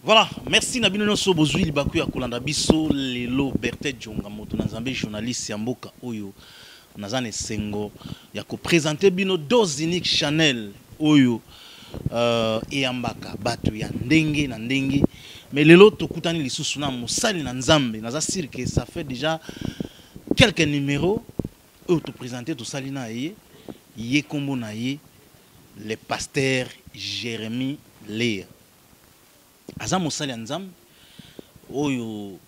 Voilà, merci Nabino Noso Bozui Libaku ya Kolanda Biso Lelo Berthe Djonga Moto Nazambe journaliste ya mboka oyo Nazane Sengo ya ko présenter bino dose unique Chanel oyo Eyambaka batu ya ndenge na ndenge mais lelo tokutani lisusu na mosali na Nzambe naza sûr que ça fait déjà quelques numéros oyo to présenter to sali na ye kombo na ye le pasteur Jérémie Léa aza mosali ya Nzambe oyo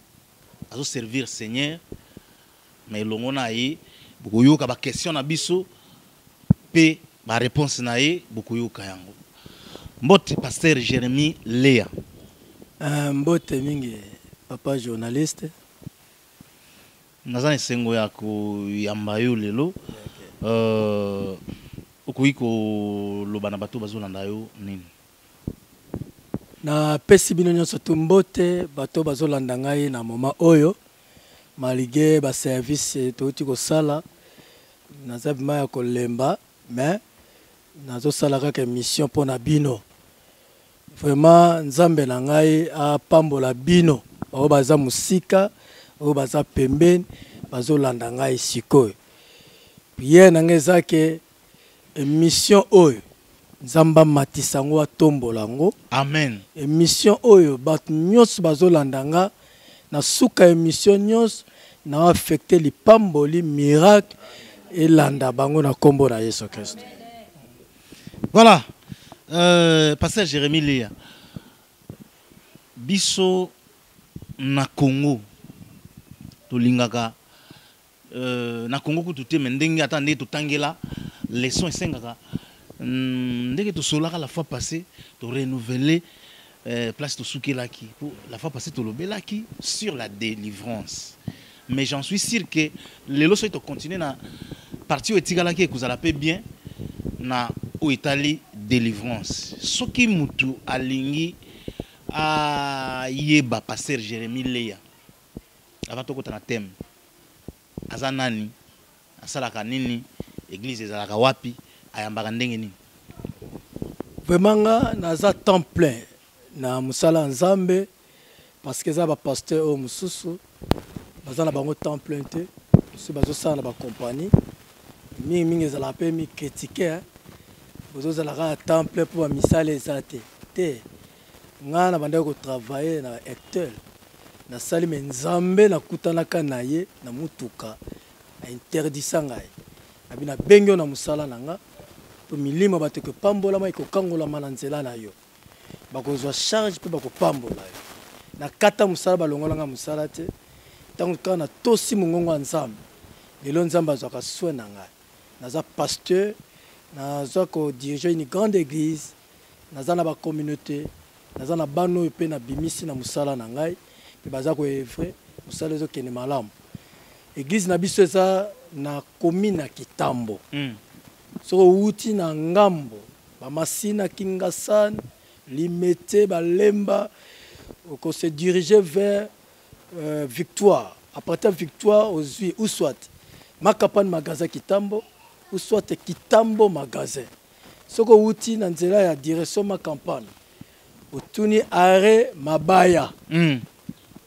azo servir Seigneur mais longo na ye bokoyoka ba question na biso pe ba réponse na ye bokoyoka yango mbote pasteur Jérémie Léa mbote mingi papa journaliste nazana sengo ya ko yamba yo lelo okoyi ko loba na bato bazolanda yo nini na pesi bino nyonso tumbote bato bazolanda ngai na moma oyo malige ba service touti ko sala naza bima ya kolemba mais nazo sala kaka mission pona bino vraiment Nzambe na ngai a pambola bino o baza musika o baza pembeni bazolanda ngai sikoyo prière na ngai zake mission oyo Nzamba matisango atombola ngo amen mission oyo bat nyos bazolanda nga na suka émission nyos na affecté li pamboli miracle et landa bango na kombo na Yesu Christ. Voilà pasteur Jérémie Léa biso na Congo tolingaka na Congo kutu me ndenge ata nde totangela leçon esengaka ndenge tosolaka la fois passée to renouveler place to soukelaki pour la fois passée to lobelaki sur la délivrance mais j'en suis sûr que les lois sont continuer na partie etikalaki ekozala pe bien na o etali délivrance soki mutu alingi a yeba pasteur Jérémie Léa avant to kota na thème aza nani asalaka nini église ezalaka wapi ayambaka ndenge nini vraiment nga naza temps plein na musala Nzambe parce que za ba pasteur o mususu baza na bango temps plein te so bazo sala na ba compagnie mingi ezala pe mi critiquer bozo zala ka temps plein pour misala ezate te nga na banda ko travailler na Hector na sali me Nzambe na kutanaka na ye na mutuka a interdisa ngai abina bengyo na musala na nga to milima bateke pambola mai ko kangola mananzela na yo bakozwa charge pe bako pambola yo na kata musala balongola nga musala te tango kana tosi mungongo Nzambe lelo Nzambe azwaka soin na ngai naza pasteur naza ko diriger une grande église naza na ba communauté naza na bano pe na bimisi na musala na ngai pe baza ko evre musala zo kene malamu église na biso eza na commune Kitambo so uti na ngambo ba masina Kingasan limete balemba ko se diriger vers Victoire à partir de Victoire aux Uis ou soit Makapan magasin Kitambo ou soit Kitambo magasin soko uti na nzela ya direction ma campagne utuni arrêt Mabaya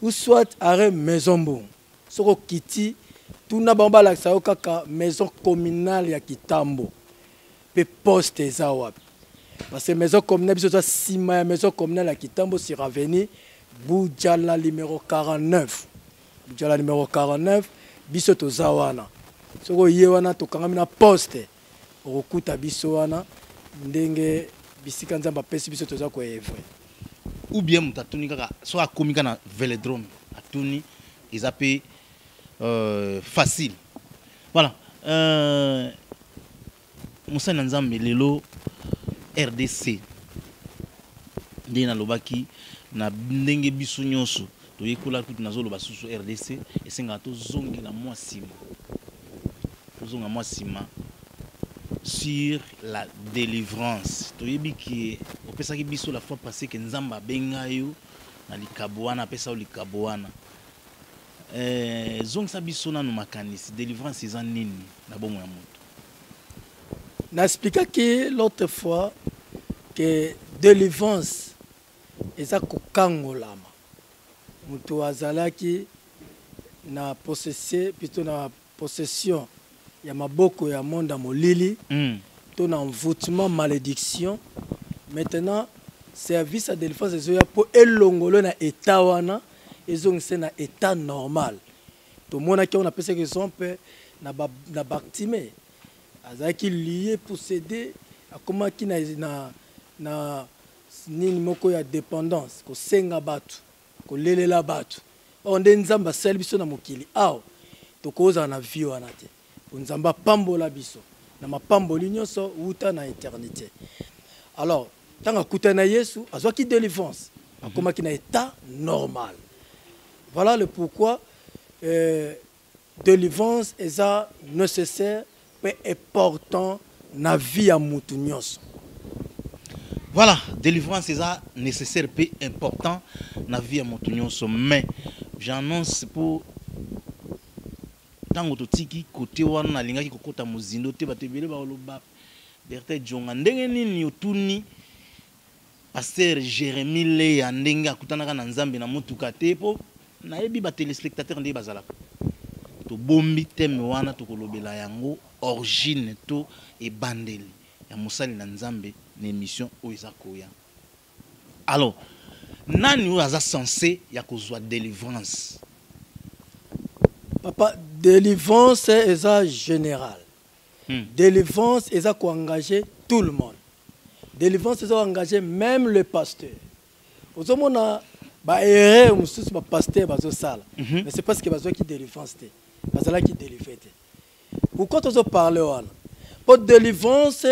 ou soit arrêt Maison Bon soko kiti tuna bamba la sayo kaka maison communale ya Kitambo pe poste eza wapi parce que maison communale biso sima ya maison communale ya Kitambo sur avenue Boudjala numéro 49 Boudjala numéro 49 biso toza wana soko ye wana tokangami na poste okuta biso wana ndenge bisika Nzambe apesi biso toza ko evre ou bien mutatuni kaka so akomika na velodrome atuni ezape facile voilà Moussa Nzambe lelo RDC ndenge na lobaki na ndenge biso nyonso toyekola kutu nazoloba susu RDC esenga tozongela mwa sima sur la délivrance toyebi ki opesaki biso la fois passée que Nzamba benga yo na likabo wana apesa yo likabo wana zongisa biso nanu makanisi délivrance eza nini na bomo ya moto na expliqué l'autre fois que délivrance eza kokangolama moto azalaki na possession ya maboko ya monde molili to na envoûtement malédiction. Maintenant service à délivrance ezoya po elongolo na état wana ezongise na état normal. To mona ki on appelle ça exemple na Bartimée azaki lié possédé akoma ki na nini moko ya dépendance ko senga batu ko lelela batu onde nzamba sel biso na mokili aw to koza na vie wana te nzamba pambola biso na mapamboli nyonso uta na éternité. Alors tanga kutana Yesu azwaki délivrance akoma ki na état normal. Voilà le pourquoi délivrance est nécessaire mais important na vie à mutu nyonso. Voilà, délivrance est nécessaire et important dans la vie à mon mais j'annonce pour tant que tu côté wana linga ki kokota muzindo te batebele ba loba Berthe Djonga ndenge nini otuni pasteur Jérémie le ya ndenge akutana na nzambe na mutuka te po na yebi ba téléspectateur ndé bazala to bombi teme wana to kolobela yango origine to e bandeli ya musali na nzambe na émission oiza koya. Alors nani ou aza censé ya kozwa délivrance? Papa, délivrance est général. Délivrance est à engager tout le monde. Délivrance est à engager même le pasteur. Aux hommes on a erreur mususu ba pasteur bazo sala. Mais c'est parce que bazo qui délivrance té. Bazala qui délivrer té. Pourquoi tu as parlé wana? Pour délivrance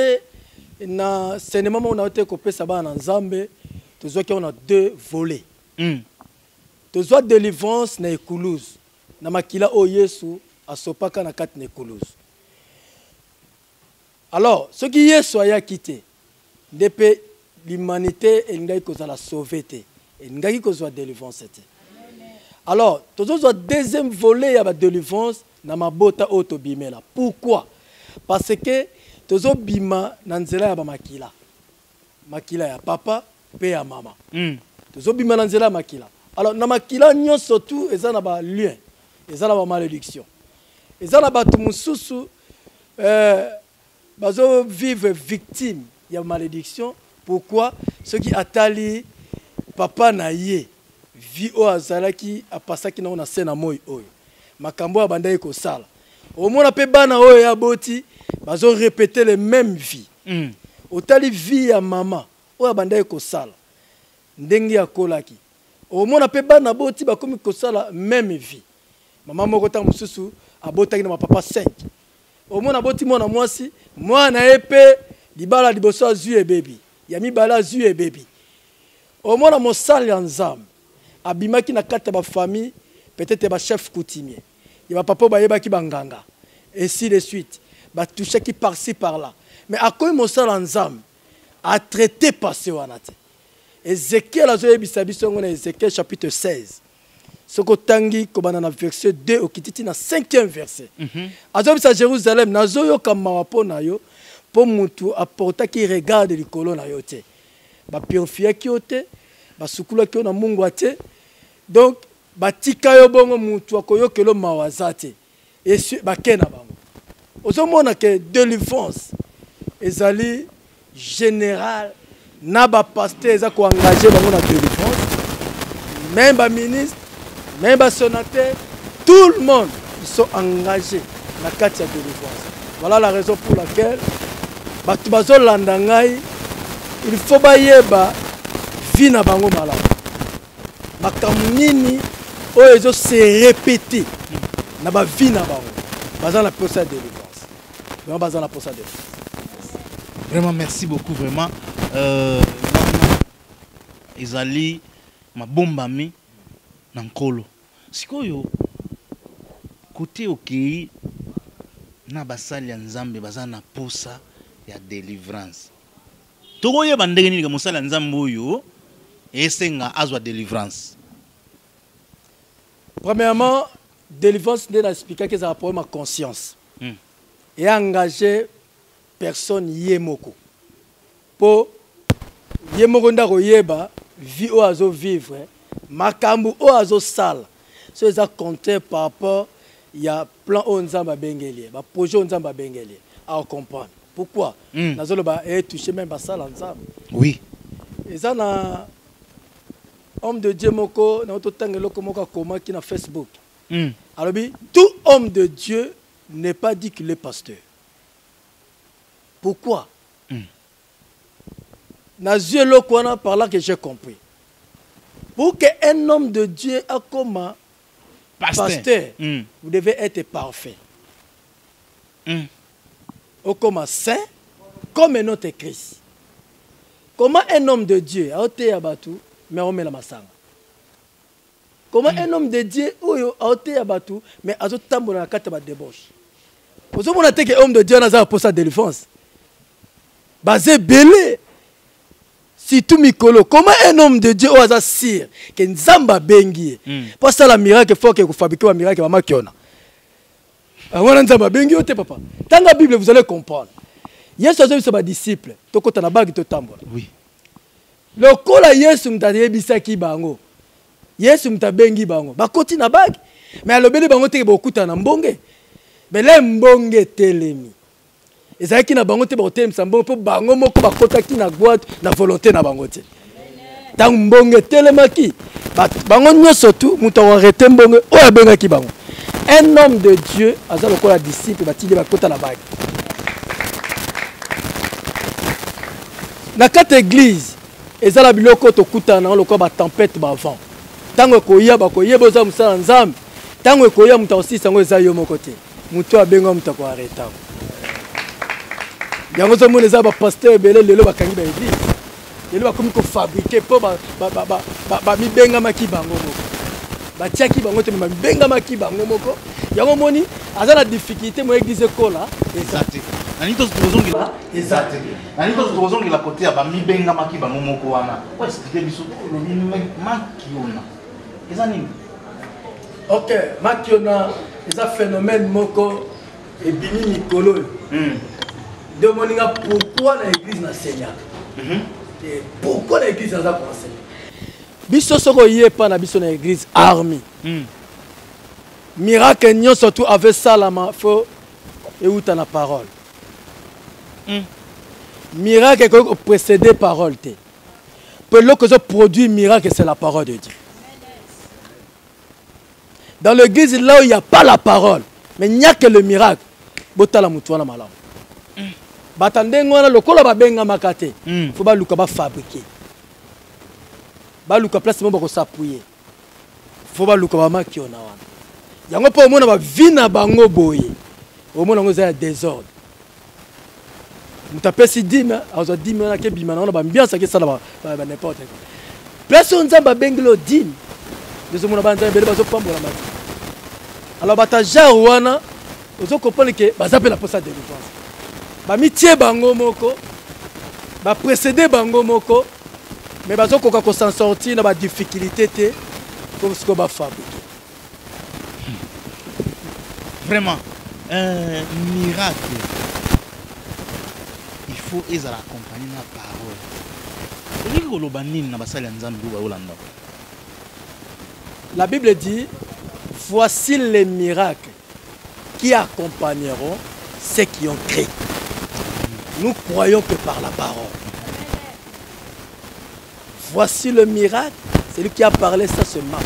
na cinéma on a été coupé ça ba na Nzambe. Tu vois qu'on a deux volets. Tu vois délivrance na ekuluzu. Na makila o Yesu asopaka na kati na ekuluzu. Alors, ce qui Yesu a quitté, depuis l'humanité elle ko la sauver té. Elle ko soit délivrance té. Alors, tu vois deuxième volet ya ba délivrance na mabota auto bimela. Pourquoi? Parce que tu vois bima na nzela ya ba makila. Makila ya papa pe ya mama. Tu vois bima na nzela makila. Alors na makila nyo surtout eza na ba lien. Eza na ba malédiction. Eza na ba tumususu bazo vivre victime ya malédiction. Pourquoi? Ceux qui atali papa na ye vi o azalaki apasaki na sena moi oyo. Makambo abandai ko sala. Au moins pe bana oyo ya boti bazo répéter les mêmes vies. Otali vie ya mama oyo abandai ko sala. Ndenge ya kolaki. Au moins pe bana boti bakomi ko sala même vie. Maman moko ta mususu abotaki na papa 5. Au moins aboti mwana mwasi, mwana epe libala liboso azu e baby. Ya mibala azu e baby. Au moins mosali ya Nzambe abimaki na kata ba famille, peut-être ba chef coutumier. Il va papa bayeba ki banganga. Et ainsi de suite. Ba toucher qui par-ci par-là. Mais à quoi mosali ya Nzambe a traité passé wanate. Ézéchiel azoye bisabiso ngona Ézéchiel chapitre 16. Soko tangi kobana na verset 2 okititi na 5e verset. Azobisa Jérusalem nazoyo kamawa po na yo po mutu aporta ki regarde likolo na yo te. Ba purifier ki yo te, ba sukula ki yo na mungu ate. Donc ba tika yo bongo mutu akoyokelo mawaza te. Et ba kena bango. Ozomona ke délivrance ezali général na ba pasteur eza ko engager bango na délivrance. Même ba ministre même les sénateurs, tout le monde, ils sont engagés dans la carte de délivrance. Voilà la raison pour laquelle il faut que vie na bango malade. Makamnini oyo se répéter na ba vie na bango. Bazana la procédure de délivrance. Vraiment bazana la procédure de délivrance. Vraiment merci beaucoup vraiment Ezali mabombami nankolo. Sikoyo côté okei na basali ya Nzambe bazana posa ya délivrance. Tokoye bandenge nini ka mosala ya Nzambe oyo esenga azwa délivrance. Premièrement, délivrance n'est pas expliqué que ça a pour ma conscience. Et engager personne yemoko. Pour yemoko ndako yeba vie au azo vivre makambu au azo sala so eza compter par rapport il y a plan au nzamba bengeli ba projet au nzamba bengeli à comprendre pourquoi nazolo ba toucher même ba sala nzamba oui eza na homme de Dieu moko na ototanga loko moko koma ki na Facebook alors tout homme de Dieu n'est pas dit qu'il est pasteur. Pourquoi? Dans Dieu le quoi par là que j'ai compris. Pour qu'un homme de Dieu a comme pasteur, vous devez être parfait. Ou comme saint, comme notre Christ. Comment un homme de Dieu a été abattu, mais on met la massanga? Comment un homme de Dieu a été abattu, mais a été tambour dans la carte de débauche? Vous savez que l'homme de Dieu a pour sa délivrance. Basé belé. Si tout mikolo, comment un homme de Dieu a sire que Nzamba bengi? Pas ça la miracle, il faut que vous fabriquez un miracle, maman qui en a. Avant Nzamba bengi, papa. Dans la Bible, vous allez comprendre. Yesu a ses disciples. Toko tana bagi to tambola. Oui. Le kola Yesu mtadie bisaki bango. Yesu mtabengi bango. Ba koti na bagi. Mais alobeli bango te beaucoup na mbonge. Bele mbonge telemi. Ezaki na bango te ba hotel msambongo po bango moko ba kotaki na boîte na volonté na bango te. Tang mbonge telemaki. Bango nyoso tu muto arrêter mbonge o abengaki bango. Un homme de Dieu aza lokola disciple batili ba kota na bagi. Na quatre église ezala biloko to kutana lokola ba tempête ba vent. Tango koya ba koyeba za musala nzambe. Tango koya muta osisa ngo eza yo moko te. Muto abenga muta ko arrêta. Yango zo mona za ba pasteur belé lelo ba kangi ba église. Lelo ba komi ko fabriquer po ba mi benga maki bango moko. Ba tiaki bango te ma benga maki bango moko. Yango moni azala difficulté mo église kola exact. Nani to tozongela exact. Nani to tozongela côté ya ba mi benga maki bango moko wana. Ko expliquer biso lo mi makiona. Eza nini? OK, makiona eza phénomène moko et bini mikolo. De moninga pourquoi l'église na Seigneur? Et pourquoi l'église a commencé? Biso soko yepa na biso na église armée. Miracle nyon surtout avec ça la faut et où ta la parole. Miracle que précéder parole te. Pour le que ça produit miracle c'est la parole de Dieu. Dans l'église là où il n'y a pas la parole, mais il n'y a que le miracle. Bota la mutuana malam. Batandengo na lokola ba benga makate. Faut ba luka ba fabriquer. Ba luka place mo ba ko s'appuyer. Faut ba luka ba makiona wana. Yango po mona ba vina bango boye. O mona ngo za désordre. Mutapesi dime, azo dime na ke bima na ba ambiance ke sala ba n'importe quoi. Place on nzamba benglo dime. Dezo mona ba nzamba bele ba zo pambola mati. Alors bata jar wana ozo comprendre que ba zapela pour sa délivrance. Ba mitie bango moko ba précéder bango moko mais bazo koka ko s'en sortir na ba difficulté te comme ce que ba fabriquer. Vraiment un miracle. Il faut ezala accompagner la parole. Liko loba nini na basali ya nzambe ba olanda. La Bible dit voici les miracles qui accompagneront ceux qui ont cru. Nous croyons que par la parole. Voici le miracle, c'est lui qui a parlé, ça se marque.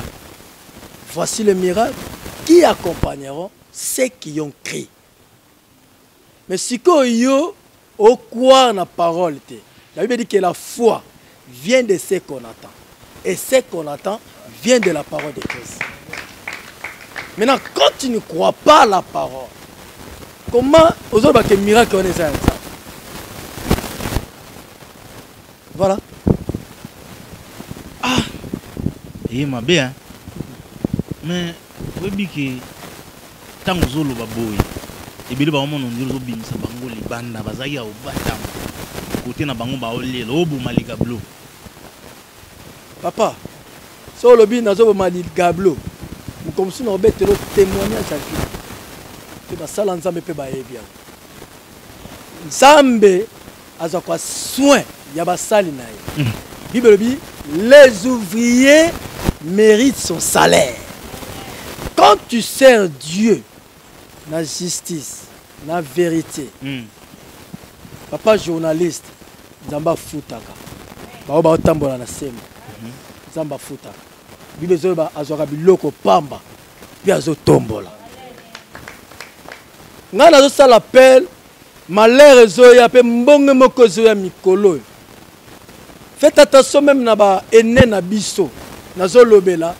Voici le miracle qui accompagneront ceux qui ont cru. Mais si yo au quoi la parole, la Bible dit que la foi vient de ce qu'on attend. Et ce qu'on attend vient de la parole de Christ. Maintenant, quand tu ne crois pas à la parole, comment aujourd'hui que miracle on est ça? Voilà. Ah, et ma bien. Mais oui, que tant que zolo baboy, et bien le baron on dit zo bimisa bango li banda bazaya au batam. Côté na bango ba olé lobo maligablo. Papa, so lobi na zo maligablo. Comme si on bête le témoignage à qui. Que ba sala nzambe pe ba ebia. Nzambe aza kwa soin ya basali na ye. Bible bi les ouvriers méritent son salaire. Quand tu sers Dieu, la justice, la vérité, papa journaliste, Zamba Futaka, Baoba Tambola na Sema, Zamba Futaka, Bibezoba Azora Biloko Pamba, Piazo Tombola. Ngana zo sala appel, malheur Zoya, pe mbonge moko Zoya Mikolo. Faites attention même na ba ene na biso, na zo lobela,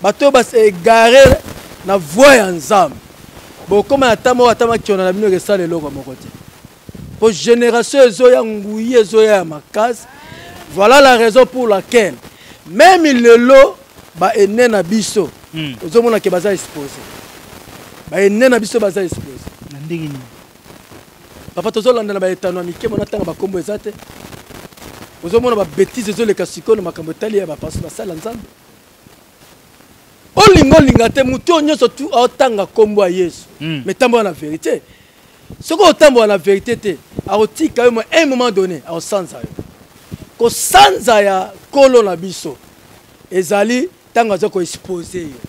bato ba se égarer na voie en Nzambe. Bon, comme atamo qui on a mis que ça les logos à mon côté. Pour génération Zoya Ngouye Zoya Makas, voilà la raison pour laquelle même il le lot ba ene na biso. Ozo mona ke baza exposé. Ba ene na biso baza exposé. Ndenge ni. Papa tozo landa na ba etano mike mona tanga ba kombo ezate. Ozo mona ba bêtise zo le kasiko na makambo tali ya ba passe ba sala Nzambe. Olingo lingate muto nyonso tu otanga kombo ya Yesu. Mais tambo na vérité. Ce qu'on tambo na vérité te, a otika à un moment donné, a sanza yo. Ko sanza ya kolo na biso. Ezali tanga zo ko exposer yo.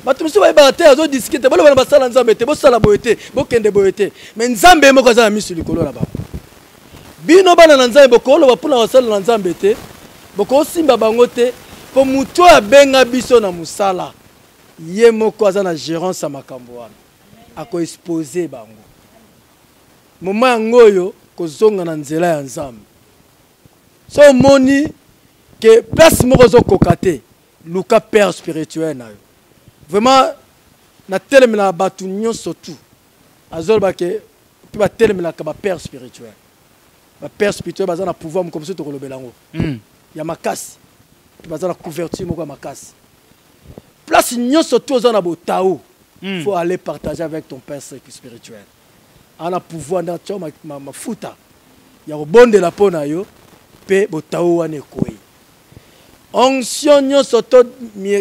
Bato musu ba ba te azo discuter, balo ba sala Nzambe te, bo sala boyete, bo kende boyete. Mais Nzambe moko za misu likolo na ba. Bino bana na Nzambe bokolo ba pula sala na Nzambe te, boko simba bango te. Pour muto abenga biso na musala ye moko aza na gérance ya makambo wana ako exposer bango moma yango oyo kozonga na nzela ya Nzambe so moni ke place moko zokoka te luka père spirituel na yo vraiment na telemela batu nyonso tu azoloba ke mpe batelemelaka ba père spirituel baza na pouvoir mokomoso tokolobela yango ya makasi baza na couverture moko makasi place nyonso to za na botao faut aller partager avec ton père spirituel ana pouvoir na tio mafuta ya kobondela pona yo pe botao wana ekoyi onction nyonso to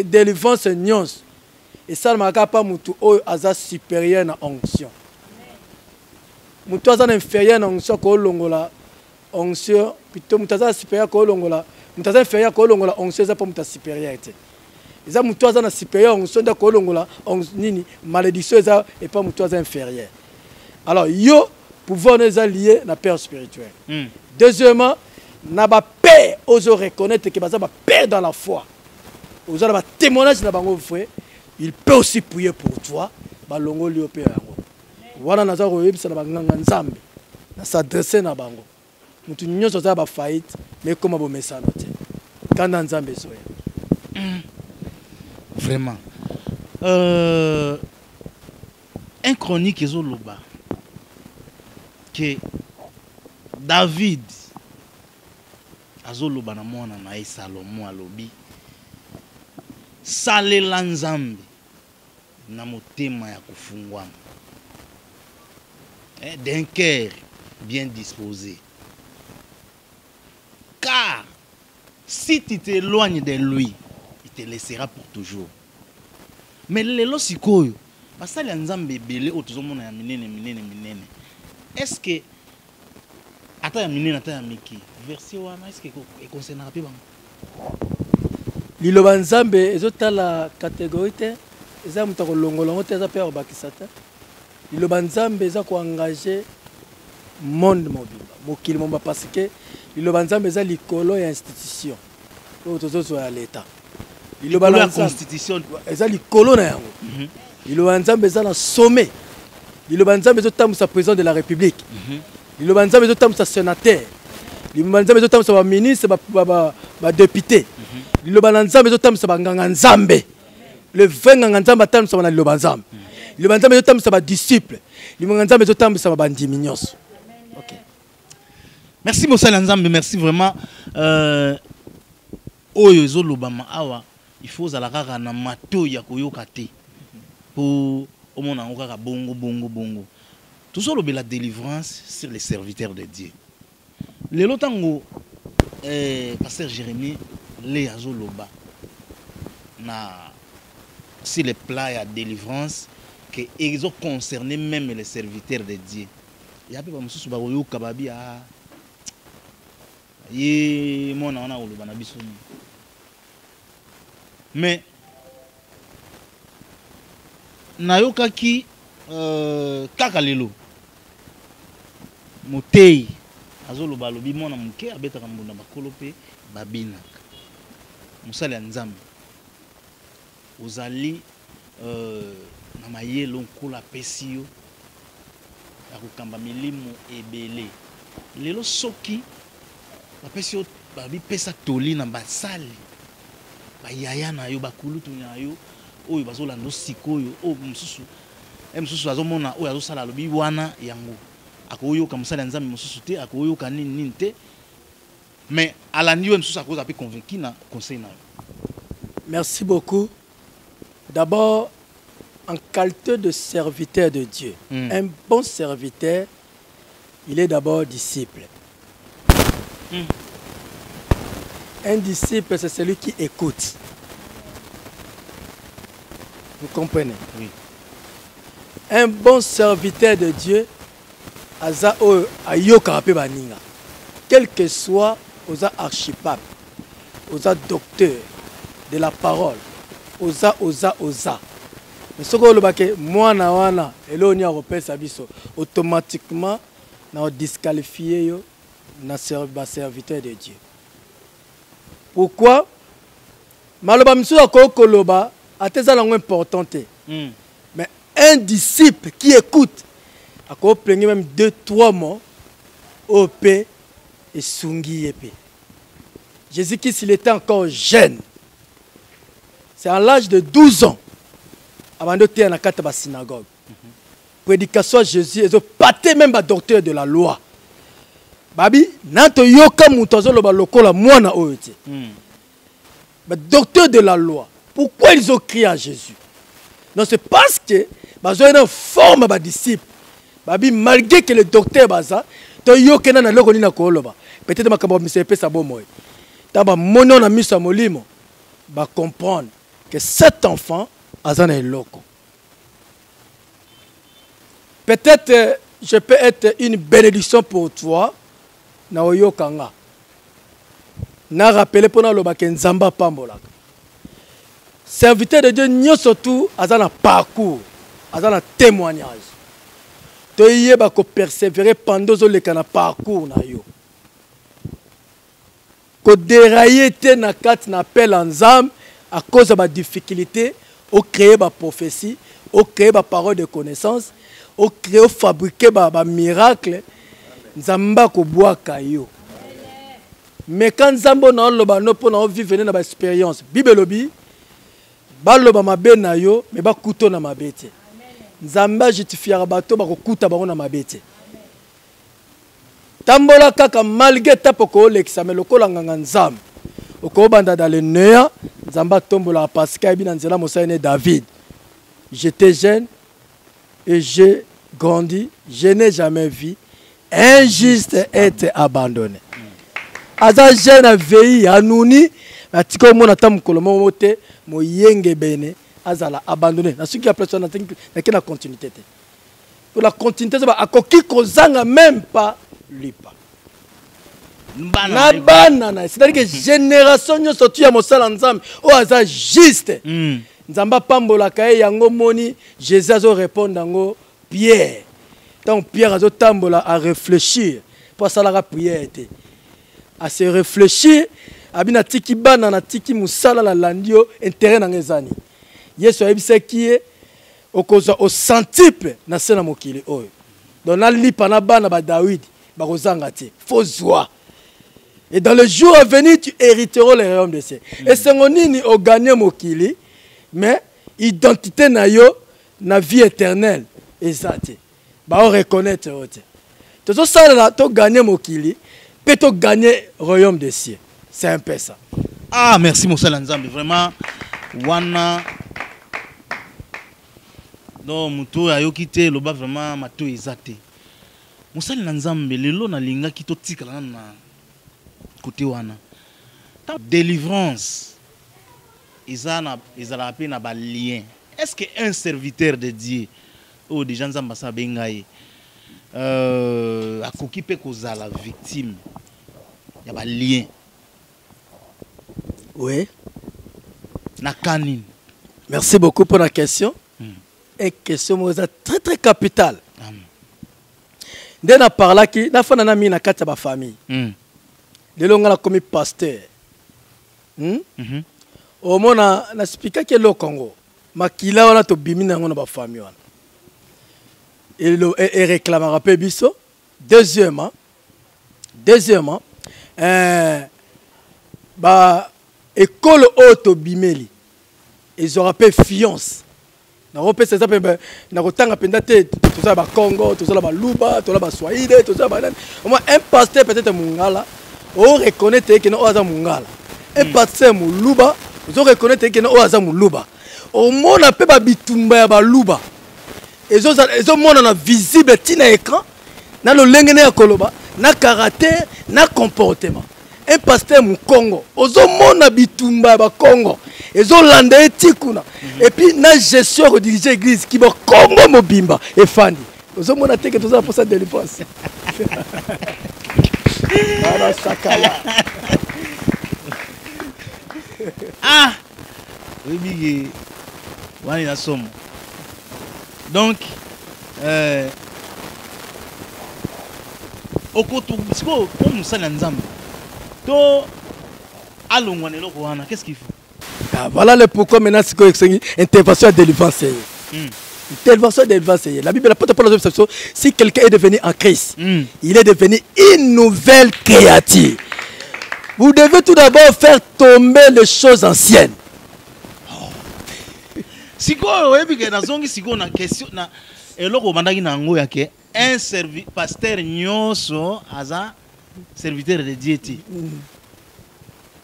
délivrance nyonso esalamaka pa mutu oyo aza supérieur na onction mutu aza na inférieur na onction kolongola onction plutôt mutu aza supérieur kolongola mutu inférieur kolongola onction eza pa mutu supérieur te eza mutu aza na supérieur onction nda kolongola nini malédiction eza et pas mutu aza inférieur. Alors yo pouvoir nous lié na père spirituel. Deuxièmement, na ba père oso reconnaître que baza ba père dans la foi. Ozo na ba témoignage na bango frère, il peut aussi prier pour toi, ba longo li opé yango. Wana naza ko yebisa na banganga Nzambe. Na s'adresser na bango. Mutu nyonso za ba faillite mais comment bo mesano te. Kana Nzambe soya. Vraiment. Un chronique ezoloba que David azoloba na mwana na Salomo alobi salela Nzambe na motema ya kufungwama d'un cœur bien disposé, car si tu t'éloignes de lui il te laissera pour toujours. Mais lelo sikoyo basali ya Nzambe belé otuzomona ya minene est-ce que ata ya minene ata ya miki verset wana est-ce que e concernera pe bango liloba Nzambe ezotala catégorie te eza muta kolongola ngote eza pe bakisa te liloba Nzambe eza ko engager monde mobimba mokili momba parce que liloba Nzambe eza likolo ya institution otozozo ya l'état liloba la constitution eza likolo na yango liloba Nzambe eza na sommet liloba Nzambe ezotambusa président de la république liloba Nzambe ezotambusa sénateur liloba Nzambe ezotambusa ba ministre ba député liloba Nzambe ezotambusa ba nganga Nzambe le vrai nganga Nzambe atambusa na liloba Nzambe liloba Nzambe ezotambusa ba disciple liloba Nzambe ezotambusa ba bandimi nyonso. OK, merci Mosala Nzambe, merci vraiment oyo ezolobama awa il faut za la kaka na mato ya koyoka te pour au monde en kaka bongo tout ça la délivrance sur les serviteurs de Dieu. Le lotango pasteur Jérémie le azoloba na sur les plats ya délivrance que ils ont concerné même les serviteurs de Dieu. Il y a pas mususu ba koyoka babi ye mona wana oloba na biso mais nayokaki kaka lelo motei azoloba alobi mwana moke abetaka mbunda bakolo mpe babinaka mosali ya nzambe ozali na mayelo nkola apesi yo ya kokamba milimo ebele lelo soki bapesi yo babipesa toli na basali bayaya na yo bakulutu na yo oyo bazolanda sikoyo oyo mosusu azomona oyo azosala alobi wana yango akoyoka mosali ya nzambe mosusu te akoyoka nini te mais alandi yo mosusu akoza mpe convaincu na conseil na yo. Merci beaucoup. D'abord, en qualité de serviteur de Dieu, un bon serviteur, il est d'abord disciple. Un disciple, c'est celui qui écoute. Vous comprenez? Oui. Un bon serviteur de Dieu, quel que soit aux archipape, aux docteurs de la parole, oza. Mais ce que moi na wana eloni a repère sabiso automatiquement na disqualifié yo na serviteur de Dieu. Pourquoi? Maloba msu ko koloba ateza lango importante. Mais un disciple qui écoute a ko plengé même 2-3 mots OP et sungi épée. Jésus-Christ il était encore jeune. C'est à l'âge de 12 ans. Avant de tenir dans la synagogue. Prédication de Jésus, ils ont pâté même le docteur de la loi. Babi, nanto yoka mutozo loba lokola mwana oyote. Le docteur de la loi. Pourquoi ils ont crié à Jésus? Non, c'est parce que ils ont une forme de disciple. Babi, malgré que le docteur baza, to yoka na loko ni na koloba. Peut-être ma kabo misepe sa bomoy. Taba mono na misa molimo. Ba comprendre que cet enfant azana loko. Peut-être je peux être une bénédiction pour toi. Na oyokanga. Na rappeler pour na ke nzamba pambola. Serviteur de Dieu nyo surtout azana parcours, azana témoignage. To yeba ko persévérer pendant zo le kana parcours na yo. Ko dérailler te na kat na appel ensemble à cause de ma difficulté, au créer ma prophétie, au créer ma parole de connaissance, au créer, au fabriquer ma miracle, nzamba ko bois kayo. Mais quand nzambo na loba no po na vivre na ba expérience, bibelobi, ba loba mabe na yo, mais ba kuto na mabete. Nzamba justifiera bato ba ko kuta ba na mabete. Tambola kaka malgré tapoko l'examen lokola nganga nzambe. Okobanda dans le néant, nzamba tombola parce que ibina nzela mosane David. J'étais jeune et j'ai grandi, je n'ai jamais vu un juste être abandonné. Aza jeune veille anouni, atiko mona tam kolomo mote mo yenge bene azala abandonné. Na ce qui a personne na que la continuité. Pour la continuité ça a koki kozanga même pas lui pas. C'est-à-dire que génération nous sorti à mosala nzambe o aza juste. Nzamba pambola kae yango moni Jésus azo répondre ngo Pierre. Donc Pierre azo tambola à réfléchir pour ça la prière était à se réfléchir abina tiki bana na tiki musala la landio intérêt na ngezani. Yesu ayebisa qui est au centuple na sena mokili oyo. Donc na lipa na bana ba David ba kozanga te. Faut joie. Et dans le jour à venir, tu hériteras le royaume de ciel. Et c'est on ni au gagner mokili, mais identité na yo na vie éternelle. Exact. Bah on reconnaître ote. Tout ça là, tu gagner mokili, peut tu gagner royaume de ciel. C'est un peu ça. Ah merci Moussa Nzambe, vraiment wana non muto ayo kité loba vraiment mato exacté. Moussa Nzambe lelo na linga kito tikala na côté wana délivrance ils ont appelé na ba lien. Est-ce que un serviteur de Dieu ou des gens ambassa bengaye a koki pe kozala victime y a ba lien. Oui. Na kanine. Merci beaucoup pour la question. Et question très très capitale. Dès na parla qui na fana na mi na kati ba famille. De longa la comme pasteur. Au mona na speaker ke lo Congo. Makila wana to bimi na ngona ba famille wana. Et réclamera peu biso. Deuxièmement, bah école auto bimeli. Ils auront pas fiance. Na repé c'est ça na kotanga penda te tout ça ba Congo, tout ça ba Luba, tout ça ba Swahili, tout ça ba au moins un pasteur peut-être mungala, on reconnaît que no aza mungala. Un pasteur muluba, on reconnaît que no aza muluba. Au moins on peut ba bitumba ya ba Luba. Ils ont mon visible tina écran, na lo lengene ya koloba, na caractère, na comportement. Un pasteur mu Congo, ozo mona bitumba ba Congo, ezo landa etikuna. Et puis na gestion de diriger l'église qui va Congo mobimba et fandi. Ozo mona teke tout ça pour ça de dépense. Ala sakala. Ah, oui bigi. Wani na somo. Donc okoto siko pour musala nzambe. To alongwane loko wana, qu'est-ce qu'il faut? Ah, voilà le pourquoi maintenant c'est une intervention à délivrance. Intervention à délivrance. La Bible n'a pas de parole de si quelqu'un est devenu en Christ, il est devenu une nouvelle créature. Vous devez tout d'abord faire tomber les choses anciennes. Siko oyebi ke nazongi siko na question na eloko bandaki na ngo yake un pasteur nyoso aza serviteur de Dieu.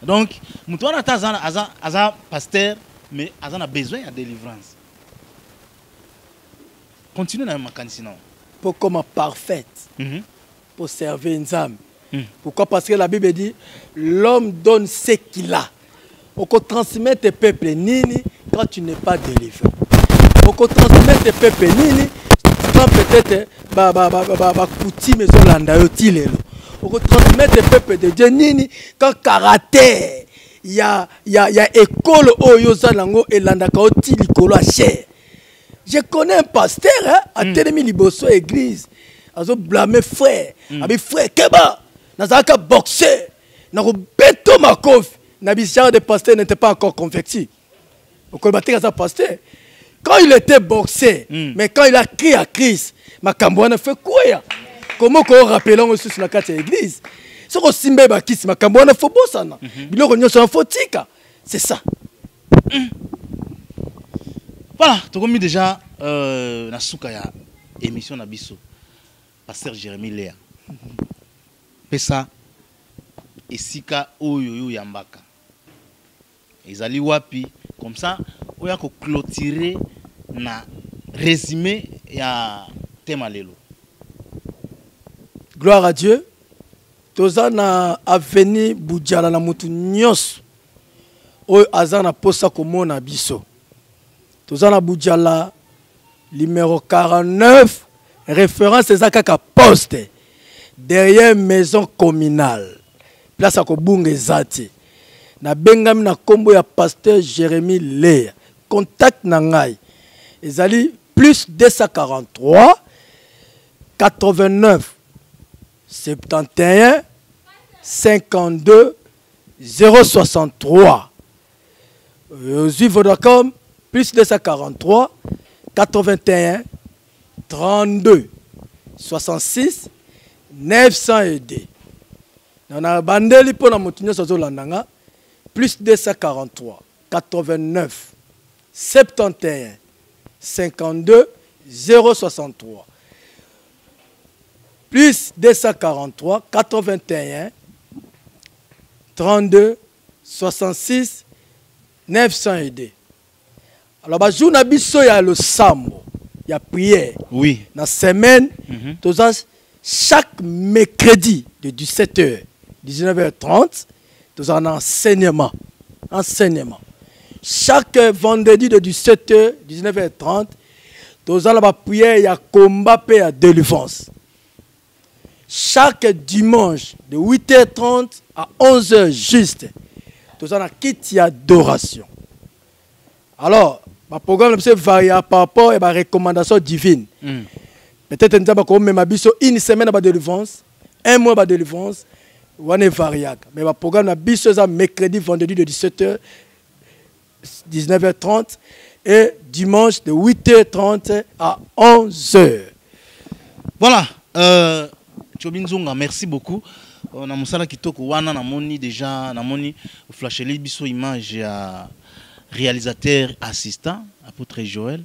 Donc mutuana aza pasteur mais aza na besoin de délivrance. Continue na makanisi non. Pour comme parfaite. Pour servir une âme. Pourquoi? Parce que la Bible dit l'homme donne ce qu'il a. On peut transmettre tes peuples nini quand tu n'es pas délivré. On peut transmettre tes peuples nini quand peut-être coutume et landa yotilelo. On peut transmettre tes peuples de Dieu nini quand caractère il y a école oyoza lango et landa kaoti likolo a cher. Je connais un pasteur à Télémi Liboso église. Azo blâmer frère. Abi frère Keba. Nazaka boxer. Nako beto makof. Nabi genre de pasteur n'était pas encore converti. Au colbaté à pasteur. Quand il était boxé, mais quand il a crié à Christ, Makambouana fait quoi? Comment qu'on rappelle aussi sur la carte de l'église? Ce qu'on simbe bakis, Makambouana faut bossana. Bilo qu'on y a fotika. C'est ça. Voilà, tu as mis déjà na souka ya émission na biso. Pasteur Jérémy Léa. Pesa esika oyo yambaka. Ezali wapi comme ça oya ko clôturer na résumé ya thème lelo. Gloire à Dieu. Tozana avenue Boudjala na mutu nyos. Oyo azana posa komona biso. Tozana Boudjala numéro 49 référence ezakaka poste derrière maison communale. Place à Kobunge Zati. Na bengami na kombo ya pasteur Jérémy Léa. Contact nangai. Ezali plus 243 89 71 52 063. Vodacom plus 243 81 32 66 902. On a bandeli pour la montagne sur Zolandanga plus 243 89 71 52 063 plus 243 81 32 66 902. Alors bah jour na biso ya le sambo ya prière. Oui. La semaine chaque mercredi de 17h 19h30 nous avons un enseignement. Chaque vendredi de 17h 19h30 nous avons la prière ya combat et ya délivrance. Chaque dimanche de 8h30 à 11h juste. Tous en a kit adoration. Alors, le programme varie par rapport à la recommandation divine. Peut-être que nous avons une semaine de délivrance, un mois de délivrance, on est variable. Mais le programme est mercredi, vendredi de 17h, 19h30 et dimanche de 8h30 à 11h. Voilà. Chobinzonga, merci beaucoup. On a moussala kitoko wana namoni déjà namoni flasheli biso image à réalisateur assistant apôtre Joël.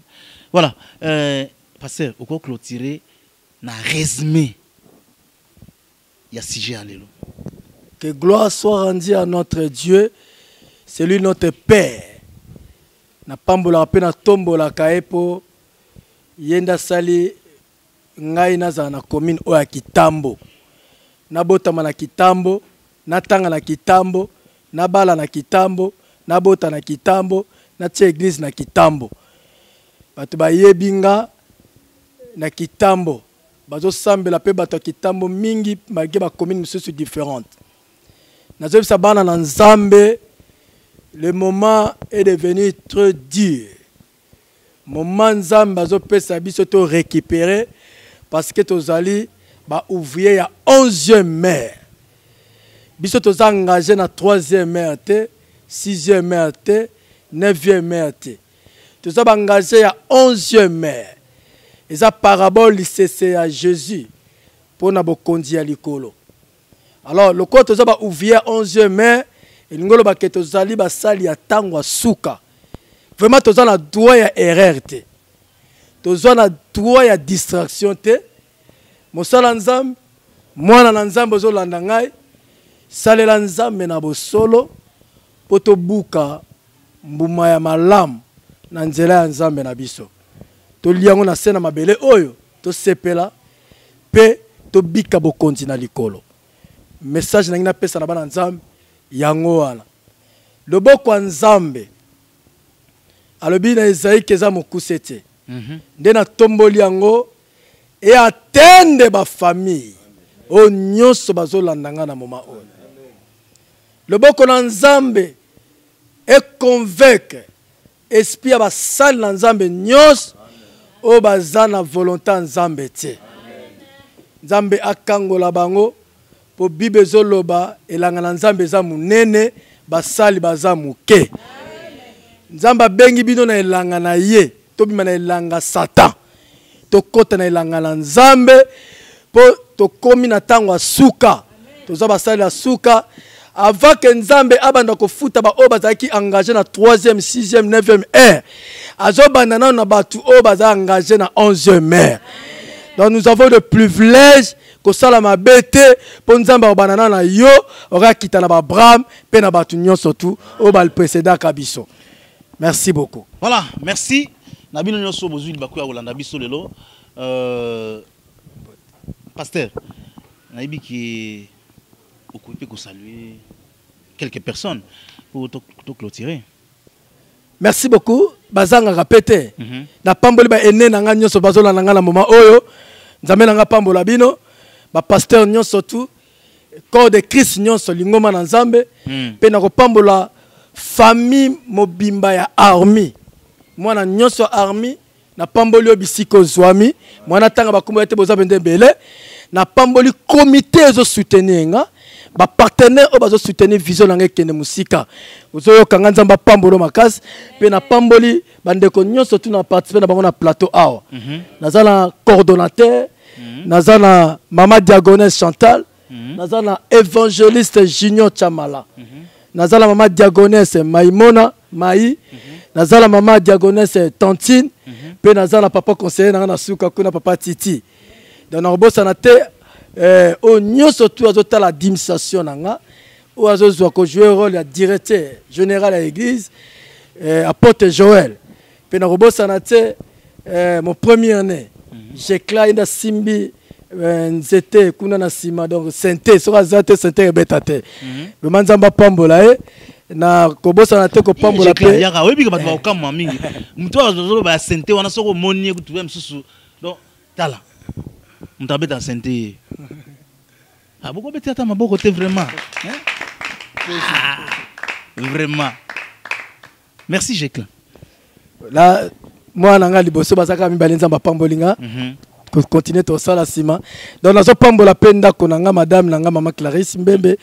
Voilà. Pasteur, au quoi clôturer na résumé il y a sujet à l'élo. Que gloire soit rendue à notre Dieu, c'est lui notre Père. Na pambola pe na tombola kaepo yenda sali ngai naza na commune oya Kitambo. Na botama na Kitambo, na tanga na Kitambo, na bala na Kitambo, na bota na Kitambo, na tia église na Kitambo. Bato ba yebinga na Kitambo. Bazo sambela pe bato Kitambo mingi malgré ba commune misusu différentes. Nazo bisa bana na Nzambe, le moment est devenu trop dur. Moment Nzambe bazo pesa biso to récupérer parce que tozali ba ouvrier ya 11e mère. Biso to engagé na 3e mère te, 6e mère te, 9e mère te. To za engagé ya 11e mère. Eza parabole c'est à Jésus pour na bokondi ya likolo. Alors le côté to za ba ouvrier 11e mère, et ngolo ba ke to zali ba sali ya tangwa suka. Vraiment to za na droit ya erreur te. To za na droit ya distraction te. Mosala Nzambe, mwana na Nzambe ozolanda ngai, salela Nzambe na bosolo, poto buka mbuma ya malamu na nzela ya Nzambe na biso. To liango na sena mabele oyo, to sepela, pe to bika bokonzi na likolo. Message na ngina pesa na bana Nzambe, yango wana. Loboko ya Nzambe, alobi na Esaïe keza mokusete. Nde na tomboli yango, et atteindre ma famille. O nyonso bazolandanga na moment oyo. Le boko na Nzambe et convaincre esprit ya basali na Nzambe nyonso o baza na volonté Nzambe te. Nzambe akangola bango po Bible ezoloba elanga na Nzambe eza munene basali baza muke. Nzambe abengi bino na elanga na ye to bima na elanga Satan. To kota na ilanga na Nzambe po to komi na tango suka to za basali la suka avant que Nzambe abanda ko futa ba o bazaki engagé na 3e 6e 9e heure azo bandana na batu o baza engagé na 11e heure. Donc nous avons le privilège ko sala mabete po Nzambe bandana na yo ora kita na ba Abraham pe na batu nyonso tout o ba le précédent kabiso. Merci beaucoup. Voilà, merci. Nabino nyoso bozuli bakuya kolanda biso lelo pasteur naibi ki occupé ko saluer quelques personnes pour to clôturer. Merci beaucoup bazanga répéter na pamboli ba ene na nga nyoso bazola na nga na moment oyo Nzambe na nga pambola bino ba pasteur nyoso tout corps de Christ nyoso lingoma na Nzambe pe na ko pambola famille mobimba ya army. Mwana nyonso army na pamboli obisiko zwami mwana tanga bakumba ete boza bende mbele na pamboli comité ezo soutenir nga ba partenaire o bazo soutenir vision nanga kende musika ozo kanga Nzamba pambolo makasi pe na pamboli bandeko nyonso tu na participer na bango na plateau awa nazala coordonnateur nazala mama diagonesse Chantal nazala évangéliste Junior Chamala nazala mama diagonesse Maimona Mai nazala mama diagonesse Tantine pe nazala papa conseiller na suka kuna papa Titi donc na bossa na te o nyonso tu azota la administration nanga o azozwa ko jouer rôle ya directeur général à l'église apôtre Joël pe na bossa na te mon premier année j'éclate na simbi nzete kuna na sima donc santé so azate santé betate be manzamba pambola na kobosa na te ko pambola pe ya webi ka bato ba okama mingi mtu azolo ba santé wana soko moni ku tuwe msusu donc tala mtabeta santé ah boko beti ata maboko te vraiment hein Vraiment. Merci, Jacqueline. Là, moi, je suis liboso basaka mi balenza pambolinga. Pour continuer tout ça la ciment. Donc nazo pambola penda konanga madame nanga maman Clarisse Mbembe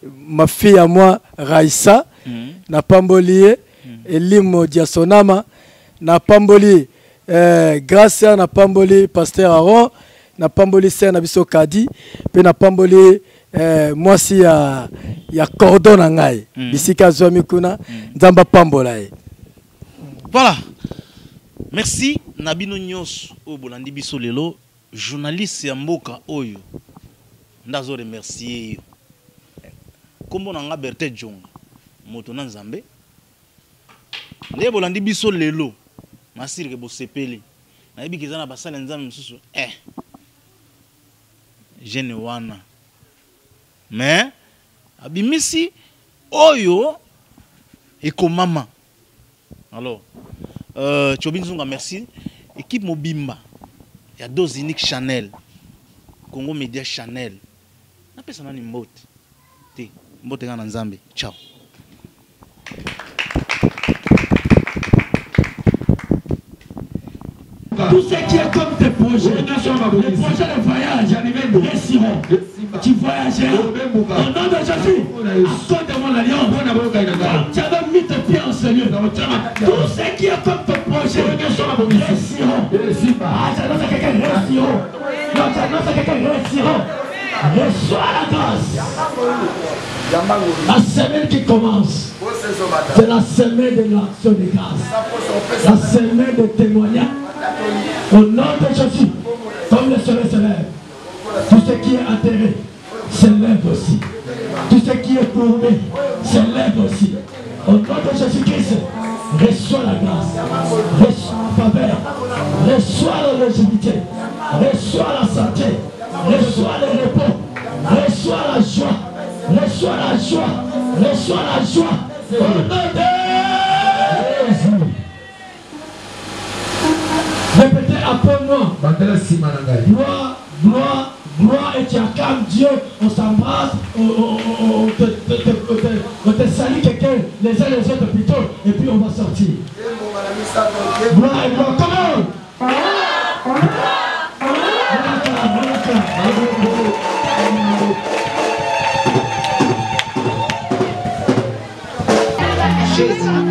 ma fille à moi Raissa na pambolier Elimo Diasonama na pamboli grâce à na pamboli pasteur Aaron na pamboli sœur na biso Kadi pe na pamboli moi si ya cordon na ngai bisika zomi kuna nzamba pambola. Voilà. Merci Nabino Nyos au Bolandi Biso Lelo, journaliste ya mboka oyo. Ndazo remercier yo. Kombo nanga Berthe Djonga, moto na Nzambe. Nde Bolandi Biso Lelo, masirke bo sepeli. Na yebi kezana basala Nzambe msusu. Jeune wana. Mais abimisi oyo ekomama. Alors Chobinzunga, merci. Équipe Mobimba. Il y a deux uniques Chanel. Congo Media Chanel. Na pesa nani mbote. Te, mbote ngana Nzambe. Ciao. Tout ce qui est comme tes projets, les projets de voyage, réussiront. Tu voyages au nom de Jésus. Accorde-moi l'alliance. Tu avais mis tes pieds en ce lieu. Tout ce qui est comme tes projets, réussiront. Ah, j'annonce à quelqu'un, réussiront. Non, j'annonce à quelqu'un, réussiront. Reçois la grâce. La semaine qui commence, c'est la semaine de l'action de grâce. La semaine de témoignage. Au nom de Jésus, comme le soleil se lève, tout ce qui est enterré se lève aussi. Tout ce qui est courbé se lève aussi. Au nom de Jésus-Christ, reçois la grâce, reçois la faveur, reçois la légitimité, reçois la santé, reçois le repos, reçois la joie, reçois la joie, reçois la joie. Au nom de Jésus. Répétez après moi. Gloire, gloire, gloire, et tu acclames Dieu. On s'embrasse, on te salue quelqu'un, les uns les autres plutôt, et puis on va sortir. Gloire et gloire, comment? Jésus.